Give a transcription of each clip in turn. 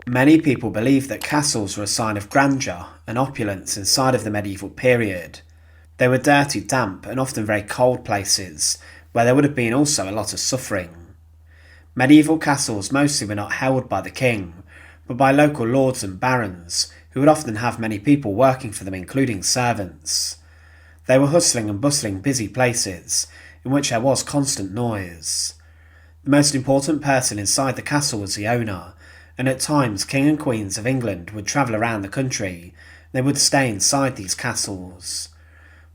Many people believed that castles were a sign of grandeur and opulence inside of the medieval period. They were dirty, damp, and often very cold places, where there would have been also a lot of suffering. Medieval castles mostly were not held by the king, but by local lords and barons, who would often have many people working for them, including servants. They were hustling and bustling busy places, in which there was constant noise. The most important person inside the castle was the owner, and at times king and queens of England would travel around the country. They would stay inside these castles.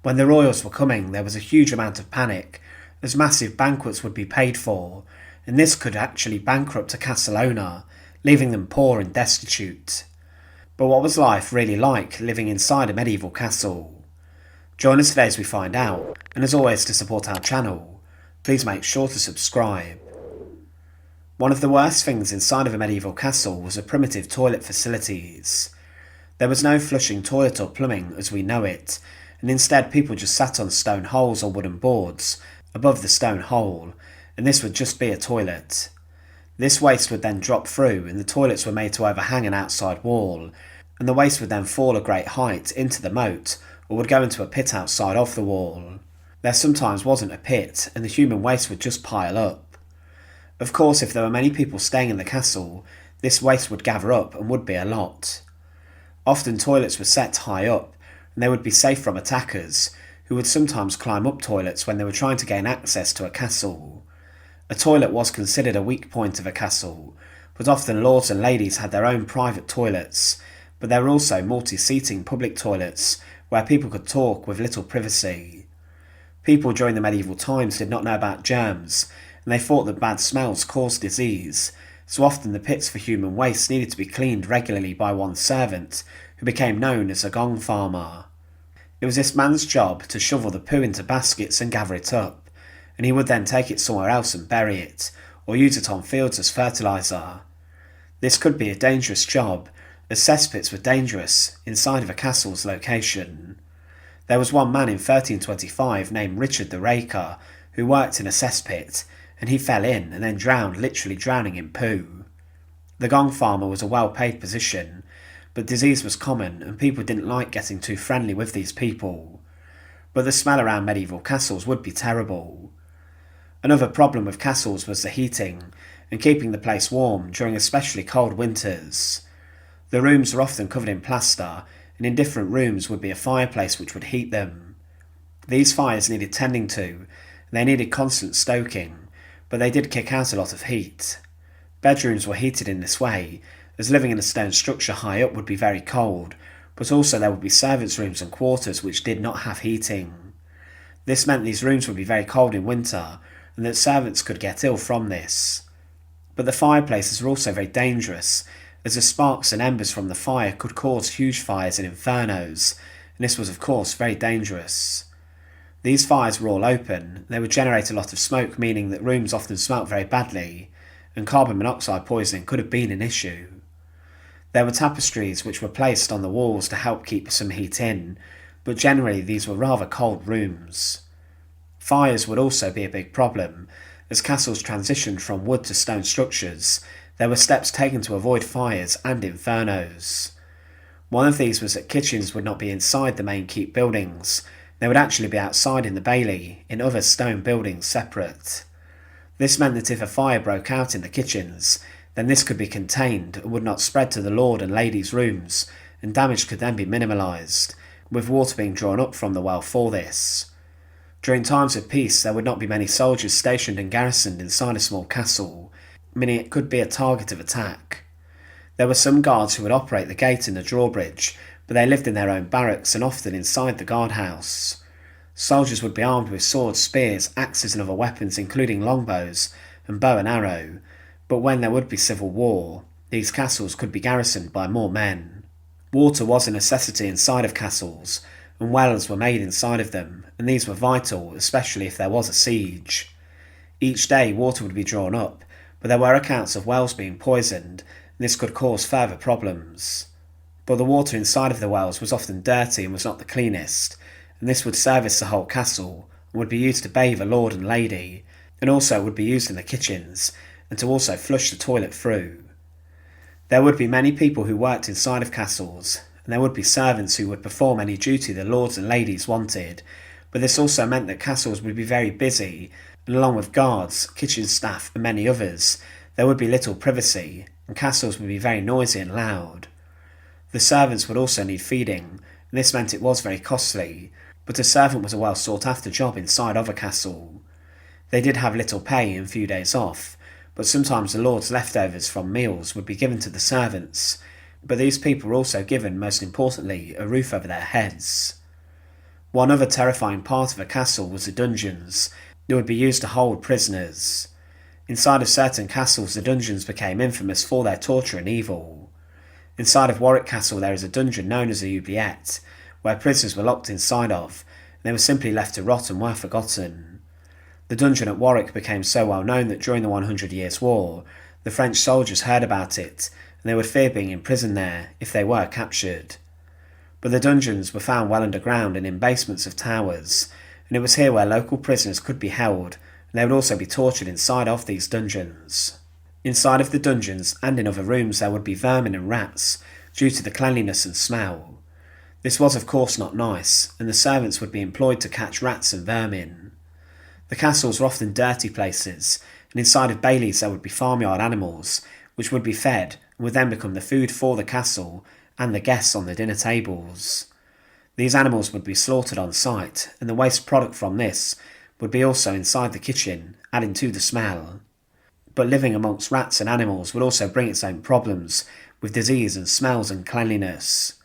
When the royals were coming, there was a huge amount of panic, as massive banquets would be paid for, and this could actually bankrupt a castle owner, leaving them poor and destitute. But what was life really like living inside a medieval castle? Join us today as we find out, and as always, to support our channel, please make sure to subscribe. One of the worst things inside of a medieval castle was the primitive toilet facilities. There was no flushing toilet or plumbing as we know it, and instead people just sat on stone holes or wooden boards above the stone hole, and this would just be a toilet. This waste would then drop through, and the toilets were made to overhang an outside wall, and the waste would then fall a great height into the moat, or would go into a pit outside of the wall. There sometimes wasn't a pit, and the human waste would just pile up. Of course, if there were many people staying in the castle, this waste would gather up and would be a lot. Often toilets were set high up, and they would be safe from attackers, who would sometimes climb up toilets when they were trying to gain access to a castle. A toilet was considered a weak point of a castle, but often lords and ladies had their own private toilets, but there were also multi-seating public toilets where people could talk with little privacy. People during the medieval times did not know about germs, and they thought that bad smells caused disease, so often the pits for human waste needed to be cleaned regularly by one servant, who became known as a gong farmer. It was this man's job to shovel the poo into baskets and gather it up, and he would then take it somewhere else and bury it, or use it on fields as fertiliser. This could be a dangerous job, as cesspits were dangerous inside of a castle's location. There was one man in 1325 named Richard the Raker, who worked in a cesspit, and he fell in and then drowned, literally drowning in poo. The gong farmer was a well-paid position, but disease was common and people didn't like getting too friendly with these people. But the smell around medieval castles would be terrible. Another problem with castles was the heating, and keeping the place warm during especially cold winters. The rooms were often covered in plaster, and in different rooms would be a fireplace which would heat them. These fires needed tending to, and they needed constant stoking, but they did kick out a lot of heat. Bedrooms were heated in this way, as living in a stone structure high up would be very cold, but also there would be servants' rooms and quarters which did not have heating. This meant these rooms would be very cold in winter, and that servants could get ill from this. But the fireplaces were also very dangerous, as the sparks and embers from the fire could cause huge fires and infernos, and this was of course very dangerous. These fires were all open, they would generate a lot of smoke, meaning that rooms often smelt very badly, and carbon monoxide poisoning could have been an issue. There were tapestries which were placed on the walls to help keep some heat in, but generally these were rather cold rooms. Fires would also be a big problem. As castles transitioned from wood to stone structures, there were steps taken to avoid fires and infernos. One of these was that kitchens would not be inside the main keep buildings. They would actually be outside in the bailey, in other stone buildings separate. This meant that if a fire broke out in the kitchens, then this could be contained and would not spread to the lord and ladies' rooms, and damage could then be minimalised, with water being drawn up from the well for this. During times of peace, there would not be many soldiers stationed and garrisoned inside a small castle, meaning it could be a target of attack. There were some guards who would operate the gate and the drawbridge, but they lived in their own barracks and often inside the guardhouse. Soldiers would be armed with swords, spears, axes and other weapons including longbows and bow and arrow, but when there would be civil war, these castles could be garrisoned by more men. Water was a necessity inside of castles, and wells were made inside of them, and these were vital, especially if there was a siege. Each day water would be drawn up, but there were accounts of wells being poisoned, and this could cause further problems. But the water inside of the wells was often dirty and was not the cleanest, and this would service the whole castle, and would be used to bathe a lord and lady, and also would be used in the kitchens, and to also flush the toilet through. There would be many people who worked inside of castles, and there would be servants who would perform any duty the lords and ladies wanted, but this also meant that castles would be very busy, and along with guards, kitchen staff and many others, there would be little privacy, and castles would be very noisy and loud. The servants would also need feeding, and this meant it was very costly, but a servant was a well sought after job inside of a castle. They did have little pay and few days off, but sometimes the lord's leftovers from meals would be given to the servants, but these people were also given, most importantly, a roof over their heads. One other terrifying part of a castle was the dungeons. They would be used to hold prisoners. Inside of certain castles, the dungeons became infamous for their torture and evil. Inside of Warwick Castle there is a dungeon known as the oubliette, where prisoners were locked inside of, and they were simply left to rot and were forgotten. The dungeon at Warwick became so well known that during the 100 Years' War, the French soldiers heard about it, and they would fear being imprisoned there if they were captured. But the dungeons were found well underground and in basements of towers, and it was here where local prisoners could be held, and they would also be tortured inside of these dungeons. Inside of the dungeons and in other rooms there would be vermin and rats, due to the cleanliness and smell. This was of course not nice, and the servants would be employed to catch rats and vermin. The castles were often dirty places, and inside of baileys there would be farmyard animals, which would be fed and would then become the food for the castle and the guests on the dinner tables. These animals would be slaughtered on site, and the waste product from this would be also inside the kitchen, adding to the smell. But living amongst rats and animals would also bring its own problems, with disease and smells and cleanliness.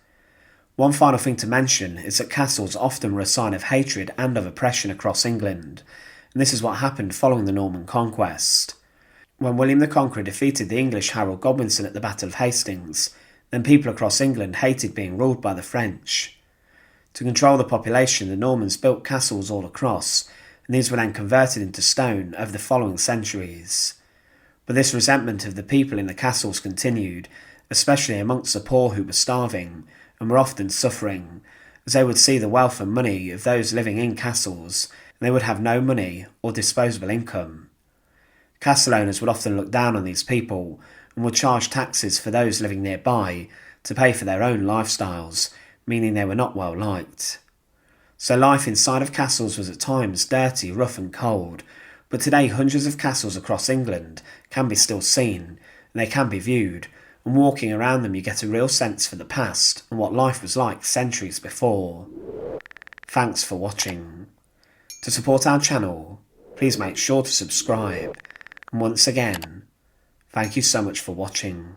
One final thing to mention is that castles often were a sign of hatred and of oppression across England, and this is what happened following the Norman conquest. When William the Conqueror defeated the English Harold Godwinson at the Battle of Hastings, then people across England hated being ruled by the French. To control the population, the Normans built castles all across, and these were then converted into stone over the following centuries. But this resentment of the people in the castles continued, especially amongst the poor who were starving, and were often suffering, as they would see the wealth and money of those living in castles, and they would have no money or disposable income. Castle owners would often look down on these people, and would charge taxes for those living nearby to pay for their own lifestyles, meaning they were not well liked. So life inside of castles was at times dirty, rough and cold, but today hundreds of castles across England can be still seen, and they can be viewed, and walking around them you get a real sense for the past and what life was like centuries before. Thanks for watching. To support our channel, please make sure to subscribe, and once again, thank you so much for watching.